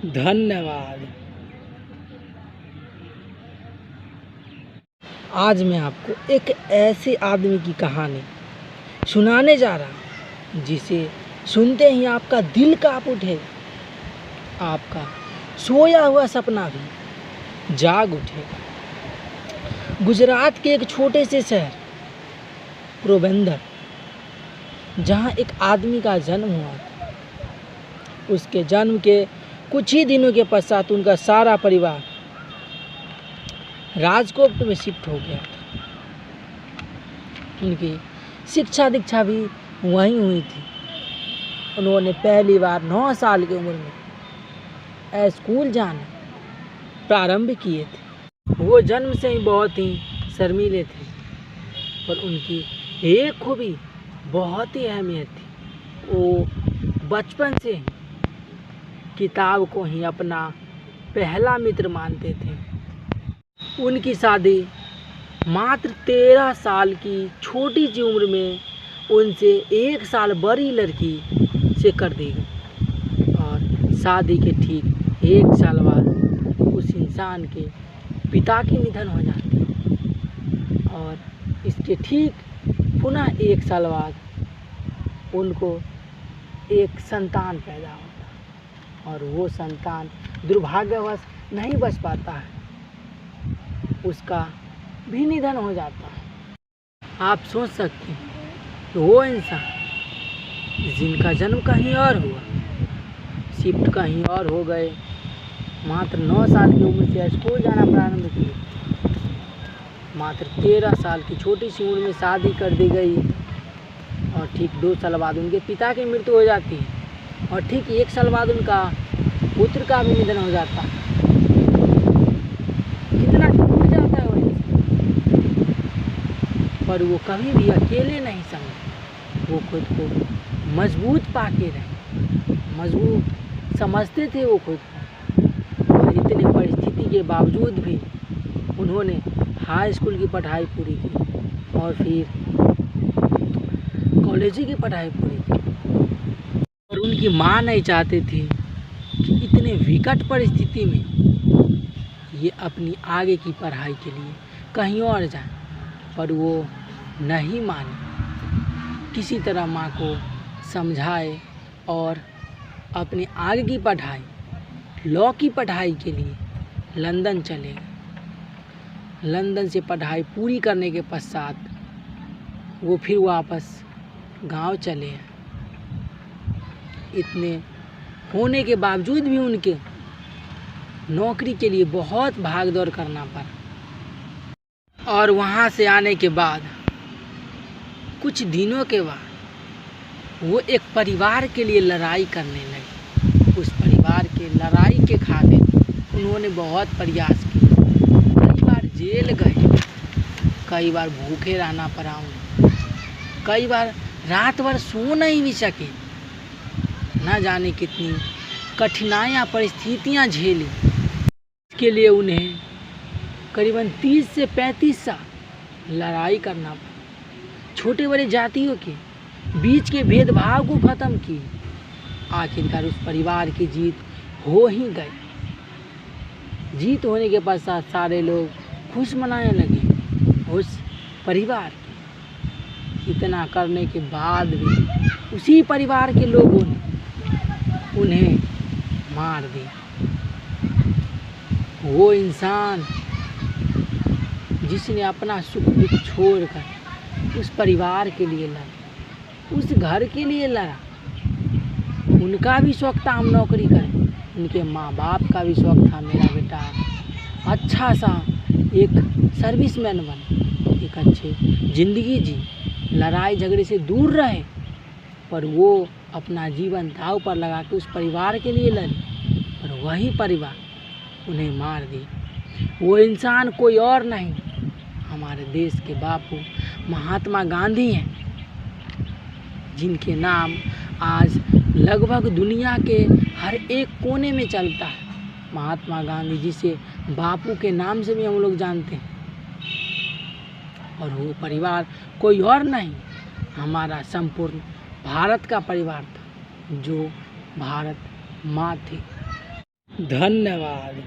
धन्यवाद। आज मैं आपको एक ऐसे आदमी की कहानी सुनाने जा रहा हूँ जिसे सुनते ही आपका दिल कांप उठे, आपका सोया हुआ सपना भी जाग उठे। गुजरात के एक छोटे से शहर पोरबंदर, जहाँ एक आदमी का जन्म हुआ था। उसके जन्म के कुछ ही दिनों के पश्चात उनका सारा परिवार राजकोट में शिफ्ट हो गया था। उनकी शिक्षा दीक्षा भी वहीं हुई थी। उन्होंने पहली बार 9 साल की उम्र में स्कूल जाना प्रारंभ किए थे। वो जन्म से ही बहुत ही शर्मीले थे, पर उनकी एक खूबी बहुत ही अहमियत थी। वो बचपन से ही किताब को ही अपना पहला मित्र मानते थे। उनकी शादी मात्र 13 साल की छोटी सी उम्र में उनसे 1 साल बड़ी लड़की से कर दी गई, और शादी के ठीक 1 साल बाद उस इंसान के पिता की निधन हो जाती, और इसके ठीक पुनः 1 साल बाद उनको एक संतान पैदा होता, और वो संतान दुर्भाग्यवश नहीं बच पाता है, उसका भी निधन हो जाता है। आप सोच सकते हैं कि वो इंसान जिनका जन्म कहीं और हुआ, शिफ्ट कहीं और हो गए, मात्र 9 साल की उम्र से स्कूल जाना प्रारंभ किए, मात्र 13 साल की छोटी सी उम्र में शादी कर दी गई, और ठीक 2 साल बाद उनके पिता की मृत्यु हो जाती है, और ठीक 1 साल बाद उनका पुत्र का भी निधन हो जाता है। कितना टूट जाता है वो इंसान, पर वो कभी भी अकेले नहीं समझे। वो खुद को मजबूत पाके रहे, मजबूत समझते थे वो खुद को, और इतने परिस्थिति के बावजूद भी उन्होंने हाई स्कूल की पढ़ाई पूरी की, और फिर कॉलेज की पढ़ाई पूरी की। और उनकी माँ नहीं चाहती थी कि इतने विकट परिस्थिति में ये अपनी आगे की पढ़ाई के लिए कहीं और जाए, पर वो नहीं माने। किसी तरह माँ को समझाए और अपनी आगे की पढ़ाई, लॉ की पढ़ाई के लिए लंदन चले गए। लंदन से पढ़ाई पूरी करने के पश्चात वो फिर वापस गांव चले आए। इतने होने के बावजूद भी उनके नौकरी के लिए बहुत भाग दौड़ करना पड़ा, और वहाँ से आने के बाद कुछ दिनों के बाद वो एक परिवार के लिए लड़ाई करने लगे। उस परिवार के लड़ाई के खातिर उन्होंने बहुत प्रयास किया, कई बार जेल गए, कई बार भूखे रहना पड़ा उन्हें, कई बार रात भर सो नहीं भी सके, न जाने कितनी कठिनाइयाँ परिस्थितियाँ झेली। इसके लिए उन्हें करीबन 30 से 35 साल लड़ाई करना पड़ा। छोटे बड़े जातियों के बीच के भेदभाव को ख़त्म किए। आखिरकार उस परिवार की जीत हो ही गई। जीत होने के पश्चात सारे लोग खुश मनाने लगे उस परिवार के। इतना करने के बाद भी उसी परिवार के लोगों ने उन्हें मार दिया। वो इंसान जिसने अपना सुख दुख छोड़कर उस परिवार के लिए लड़ा, उस घर के लिए लड़ा, उनका भी शौक था हम नौकरी करें, उनके माँ बाप का भी शौक था मेरा बेटा अच्छा सा एक सर्विसमैन बने, एक अच्छी ज़िंदगी जी, लड़ाई झगड़े से दूर रहे, पर वो अपना जीवन दांव पर लगा के उस परिवार के लिए लड़े, पर वही परिवार उन्हें मार दिया। वो इंसान कोई और नहीं, हमारे देश के बापू महात्मा गांधी हैं, जिनके नाम आज लगभग दुनिया के हर एक कोने में चलता है। महात्मा गांधी जिसे बापू के नाम से भी हम लोग जानते हैं, और वो परिवार कोई और नहीं, हमारा संपूर्ण भारत का परिवार था, जो भारत माँ थी। धन्यवाद।